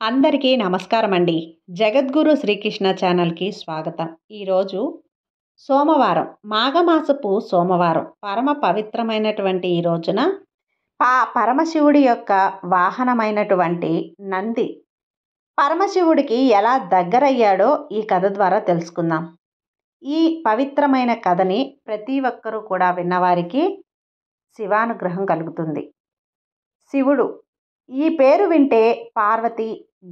అందరికీ నమస్కారం అండి. జగద్గురు శ్రీకృష్ణ ఛానల్కి స్వాగతం. ఈరోజు సోమవారం, మాఘమాసపు సోమవారం, పరమ పవిత్రమైనటువంటి ఈ రోజున పరమశివుడి యొక్క వాహనమైనటువంటి నంది పరమశివుడికి ఎలా దగ్గరయ్యాడో ఈ కథ ద్వారా తెలుసుకుందాం. ఈ పవిత్రమైన కథని ప్రతి ఒక్కరూ కూడా విన్నవారికి శివానుగ్రహం కలుగుతుంది. శివుడు ఈ పేరు వింటే పార్వతి,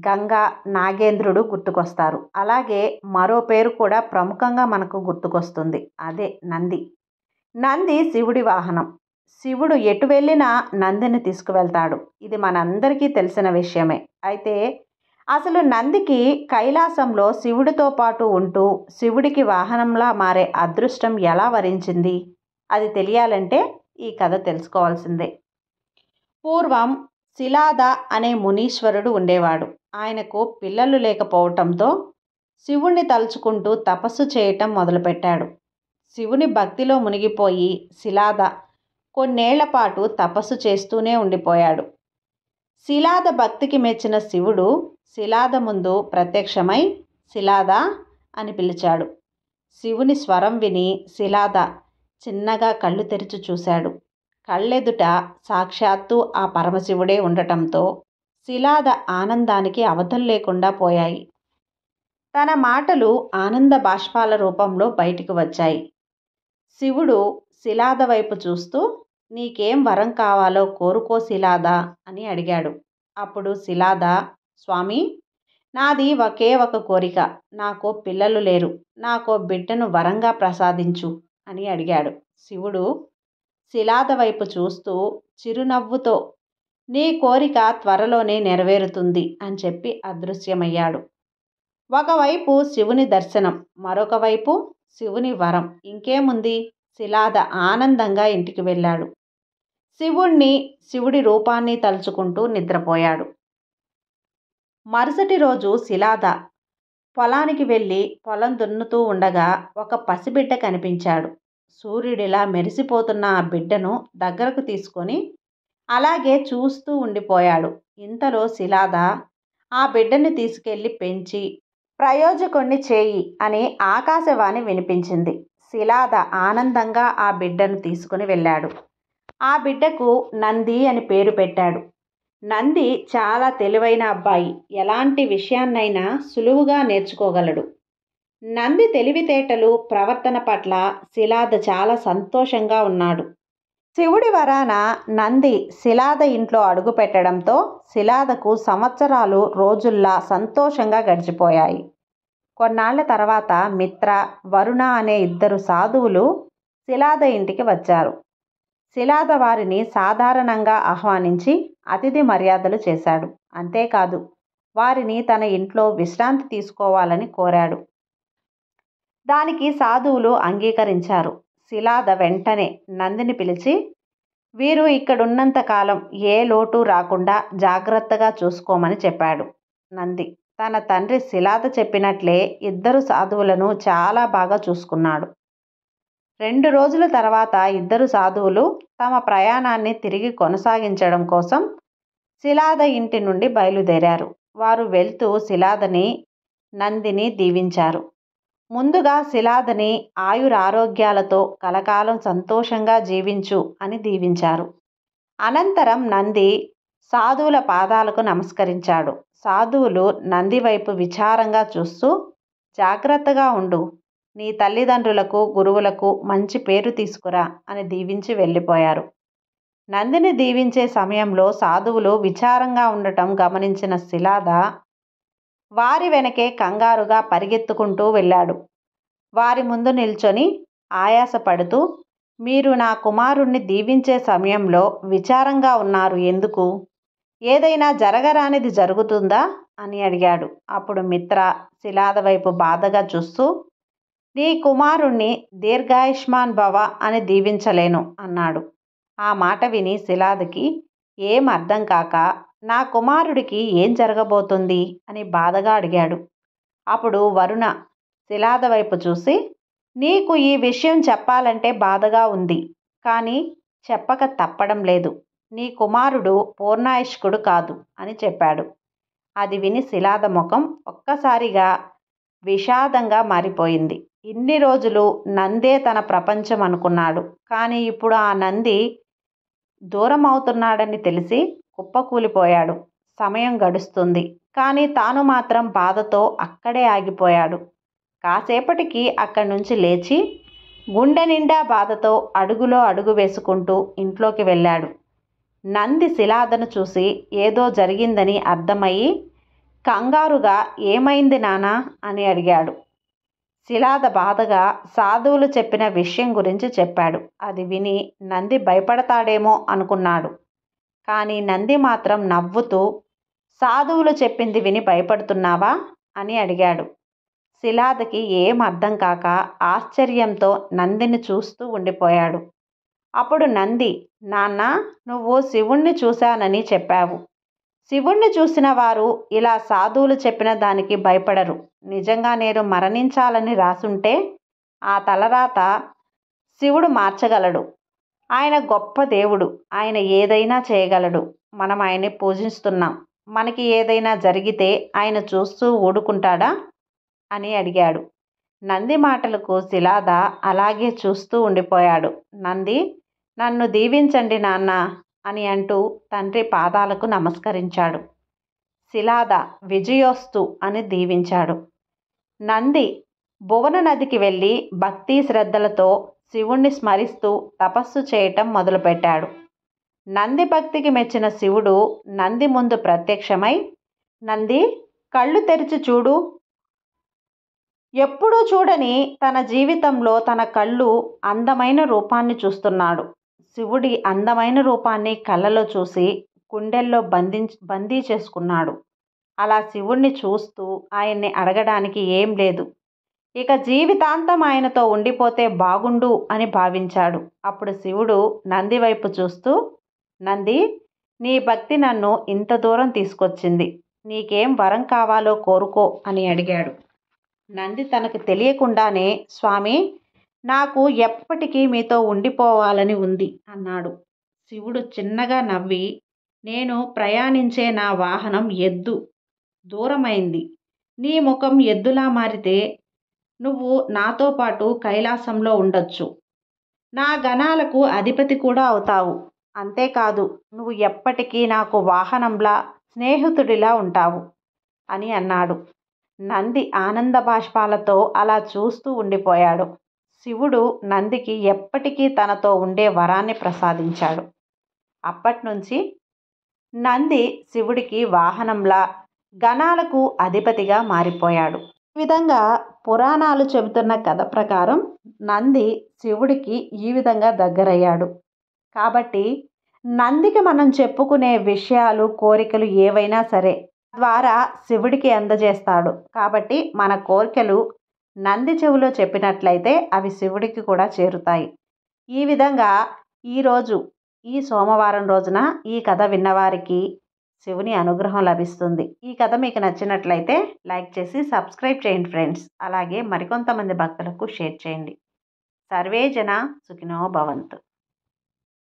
గంగా, నాగేంద్రుడు గుర్తుకొస్తారు. అలాగే మరో పేరు కూడా ప్రముఖంగా మనకు గుర్తుకొస్తుంది. అదే నంది. నంది శివుడి వాహనం. శివుడు ఎటు వెళ్ళినా నందిని తీసుకువెళ్తాడు. ఇది మనందరికీ తెలిసిన విషయమే. అయితే అసలు నందికి కైలాసంలో శివుడితో పాటు ఉంటూ శివుడికి వాహనంలా మారే అదృష్టం ఎలా వరించింది? అది తెలియాలంటే ఈ కథ తెలుసుకోవాల్సిందే. పూర్వం శిలాద అనే మునీశ్వరుడు ఉండేవాడు. ఆయనకు పిల్లలు లేకపోవటంతో శివుణ్ణి తలుచుకుంటూ తపస్సు చేయటం మొదలుపెట్టాడు. శివుని భక్తిలో మునిగిపోయి శిలాద కొన్నేళ్ల పాటు తపస్సు చేస్తూనే ఉండిపోయాడు. శిలాద భక్తికి మెచ్చిన శివుడు శిలాద ముందు ప్రత్యక్షమై శిలాద అని పిలిచాడు. శివుని స్వరం విని శిలాద చిన్నగా కళ్ళు తెరిచి చూశాడు. కళ్ళెదుట సాక్షాత్తు ఆ పరమశివుడే ఉండటంతో శిలాద ఆనందానికి అవధులు లేకుండా పోయాయి. తన మాటలు ఆనంద బాష్పాల రూపంలో బయటికి వచ్చాయి. శివుడు శిలాద వైపు చూస్తూ, నీకేం వరం కావాలో కోరుకో శిలాద అని అడిగాడు. అప్పుడు శిలాద, స్వామి, నాది ఒకే ఒక కోరిక. నాకు పిల్లలు లేరు. నాకో బిడ్డను వరంగా ప్రసాదించు అని అడిగాడు. శివుడు శిలాద వైపు చూస్తూ చిరునవ్వుతో, నీ కోరిక త్వరలోనే నెరవేరుతుంది అని చెప్పి అదృశ్యమయ్యాడు. ఒకవైపు శివుని దర్శనం, మరొక వైపు శివుని వరం. ఇంకేముంది? శిలాద ఆనందంగా ఇంటికి వెళ్ళాడు. శివుడి రూపాన్ని తలుచుకుంటూ నిద్రపోయాడు. మరుసటి రోజు శిలాద పొలానికి వెళ్ళి పొలం దున్నుతూ ఉండగా ఒక పసిబిడ్డ కనిపించాడు. సూర్యుడిలా మెరిసిపోతున్న ఆ బిడ్డను దగ్గరకు తీసుకొని అలాగే చూస్తూ ఉండిపోయాడు. ఇంతలో శిలాద ఆ బిడ్డని తీసుకెళ్లి పెంచి ప్రయోజకుణ్ణి చేయి అని ఆకాశవాణి వినిపించింది. శిలాద ఆనందంగా ఆ బిడ్డను తీసుకుని వెళ్ళాడు. ఆ బిడ్డకు నంది అని పేరు పెట్టాడు. నంది చాలా తెలివైన అబ్బాయి. ఎలాంటి విషయాన్నైనా సులువుగా నేర్చుకోగలడు. నంది తెలివితేటలు, ప్రవర్తన పట్ల శిలాద చాలా సంతోషంగా ఉన్నాడు. శివుడి వరాన నంది శిలాద ఇంట్లో అడుగు పెట్టడంతో శిలాదకు సంవత్సరాలు రోజుల్లా సంతోషంగా గడిచిపోయాయి. కొన్నాళ్ల తర్వాత మిత్ర, వరుణ అనే ఇద్దరు సాధువులు శిలాద ఇంటికి వచ్చారు. శిలాద వారిని సాధారణంగా ఆహ్వానించి అతిథి మర్యాదలు చేశాడు. అంతేకాదు, వారిని తన ఇంట్లో విశ్రాంతి తీసుకోవాలని కోరాడు. దానికి సాధువులు అంగీకరించారు. శిలాద వెంటనే నందిని పిలిచి, వీరు ఇక్కడున్నంత కాలం ఏ లోటు రాకుండా జాగ్రత్తగా చూసుకోమని చెప్పాడు. నంది తన తండ్రి శిలాద చెప్పినట్లే ఇద్దరు సాధువులను చాలా బాగా చూసుకున్నాడు. 2 రోజుల తర్వాత ఇద్దరు సాధువులు తమ ప్రయాణాన్ని తిరిగి కొనసాగించడం కోసం శిలాద ఇంటి నుండి బయలుదేరారు. వారు వెళ్తూ శిలాదని, నందిని దీవించారు. ముందుగా శిలాదని ఆయురారోగ్యాలతో కలకాలం సంతోషంగా జీవించు అని దీవించారు. అనంతరం నంది సాధువుల పాదాలకు నమస్కరించాడు. సాధువులు నంది వైపు విచారంగా చూస్తూ, జాగ్రత్తగా ఉండు, నీ తల్లిదండ్రులకు, గురువులకు మంచి పేరు తీసుకురా అని దీవించి వెళ్ళిపోయారు. నందిని దీవించే సమయంలో సాధువులు విచారంగా ఉండటం గమనించిన శిలాద వారి వెనకే కంగారుగా పరిగెత్తుకుంటూ వెళ్ళాడు. వారి ముందు నిల్చొని ఆయాసపడుతూ, మీరు నా కుమారుణ్ణి దీవించే సమయంలో విచారంగా ఉన్నారు ఎందుకు? ఏదైనా జరగరానిది జరుగుతుందా అని అడిగాడు. అప్పుడు మిత్ర శిలాద వైపు బాధగా చూస్తూ, నీ కుమారుణ్ణి దీర్ఘాయుష్మాన్ భవ అని దీవించలేను అన్నాడు. ఆ మాట విని శిలాదకి ఏం అర్థం కాక, నా కుమారుడికి ఏం జరగబోతుంది అని బాధగా అడిగాడు. అప్పుడు వరుణ శిలాద వైపు చూసి, నీకు ఈ విషయం చెప్పాలంటే బాధగా ఉంది, కానీ చెప్పక తప్పడం లేదు. నీ కుమారుడు పూర్ణాయుష్కుడు కాదు అని చెప్పాడు. అది విని శిలాద ముఖం ఒక్కసారిగా విషాదంగా మారిపోయింది. ఇన్ని రోజులు నందే తన ప్రపంచం అనుకున్నాడు. కానీ ఇప్పుడు ఆ నంది దూరం అవుతున్నాడని తెలిసి కుప్పకూలిపోయాడు. సమయం గడుస్తుంది. కానీ తాను మాత్రం బాధతో అక్కడే ఆగిపోయాడు. కాసేపటికి అక్కడి నుంచి లేచి గుండె నిండా బాధతో అడుగులో అడుగు వేసుకుంటూ ఇంట్లోకి వెళ్ళాడు. నంది శిలాదను చూసి ఏదో జరిగిందని అర్థమయ్యి కంగారుగా ఏమైంది నానా అని అడిగాడు. శిలాద బాధగా సాధువులు చెప్పిన విషయం గురించి చెప్పాడు. అది విని నంది భయపడతాడేమో అనుకున్నాడు. కానీ నంది మాత్రం నవ్వుతూ, సాధువులు చెప్పింది విని భయపడుతున్నావా అని అడిగాడు. శిలాదకి ఏం అర్థం కాక ఆశ్చర్యంతో నందిని చూస్తూ ఉండిపోయాడు. అప్పుడు నంది, నాన్న, నువ్వు శివుణ్ణి చూశానని చెప్పావు. శివుణ్ణి చూసిన వారు ఇలా సాధువులు చెప్పిన దానికి భయపడరు. నిజంగా నేను మరణించాలని రాసుంటే ఆ తలరాత శివుడు మార్చగలడు. ఆయన గొప్ప దేవుడు. ఆయన ఏదైనా చేయగలడు. మనం ఆయన్ని పూజిస్తున్నాం. మనకి ఏదైనా జరిగితే ఆయన చూస్తూ ఊడుకుంటాడా అని అడిగాడు. నంది మాటలకు శిలాద అలాగే చూస్తూ ఉండిపోయాడు. నంది, నన్ను దీవించండి నాన్న అని అంటూ తండ్రి పాదాలకు నమస్కరించాడు. శిలాద విజయోస్తు అని దీవించాడు. నంది భువన నదికి వెళ్ళి భక్తి శ్రద్ధలతో శివుణ్ణి స్మరిస్తూ తపస్సు చేయటం మొదలుపెట్టాడు. నంది భక్తికి మెచ్చిన శివుడు నంది ముందు ప్రత్యక్షమై, నంది, కళ్ళు తెరిచి చూడు. ఎప్పుడూ చూడని తన జీవితంలో తన కళ్ళు అందమైన రూపాన్ని చూస్తున్నాడు. శివుడి అందమైన రూపాన్ని కళ్ళలో చూసి గుండెల్లో బందీ చేసుకున్నాడు. అలా శివుణ్ణి చూస్తూ ఆయన్ని అడగడానికి ఏం లేదు. ఇక జీవితాంతం ఆయనతో ఉండిపోతే బాగుండు అని భావించాడు. అప్పుడు శివుడు నంది వైపు చూస్తూ, నంది, నీ భక్తి నన్ను ఇంత దూరం తీసుకొచ్చింది. నీకేం వరం కావాలో కోరుకో అని అడిగాడు. నంది తనకు తెలియకుండానే, స్వామి, నాకు ఎప్పటికీ మీతో ఉండిపోవాలని ఉంది అన్నాడు. శివుడు చిన్నగా నవ్వి, నేను ప్రయాణించే నా వాహనం ఎద్దు దూరమైంది. నీ ముఖం ఎద్దులా మారితే నువ్వు నాతో పాటు కైలాసంలో ఉండొచ్చు. నా గణాలకు అధిపతి కూడా అవుతావు. అంతేకాదు, నువ్వు ఎప్పటికీ నాకు వాహనంలా, స్నేహితుడిలా ఉంటావు అని అన్నాడు. నంది ఆనంద బాష్పాలతో అలా చూస్తూ ఉండిపోయాడు. శివుడు నందికి ఎప్పటికీ తనతో ఉండే వరాన్ని ప్రసాదించాడు. అప్పట్నుంచి నంది శివుడికి వాహనంలా, గణాలకు అధిపతిగా మారిపోయాడు. ఈ విధంగా పురాణాలు చెబుతున్న కథ ప్రకారం నంది శివుడికి ఈ విధంగా దగ్గరయ్యాడు. కాబట్టి నందికి మనం చెప్పుకునే విషయాలు, కోరికలు ఏవైనా సరే ద్వారా శివుడికి అందజేస్తాడు. కాబట్టి మన కోరికలు నంది చెవిలో చెప్పినట్లయితే అవి శివుడికి కూడా చేరుతాయి. ఈ విధంగా ఈరోజు ఈ సోమవారం రోజున ఈ కథ విన్నవారికి శివుని అనుగ్రహం లభిస్తుంది. ఈ కథ మీకు నచ్చినట్లయితే లైక్ చేసి సబ్స్క్రైబ్ చేయండి ఫ్రెండ్స్. అలాగే మరికొంతమంది భక్తులకు షేర్ చేయండి. సర్వే జన సుఖినో భవంతు.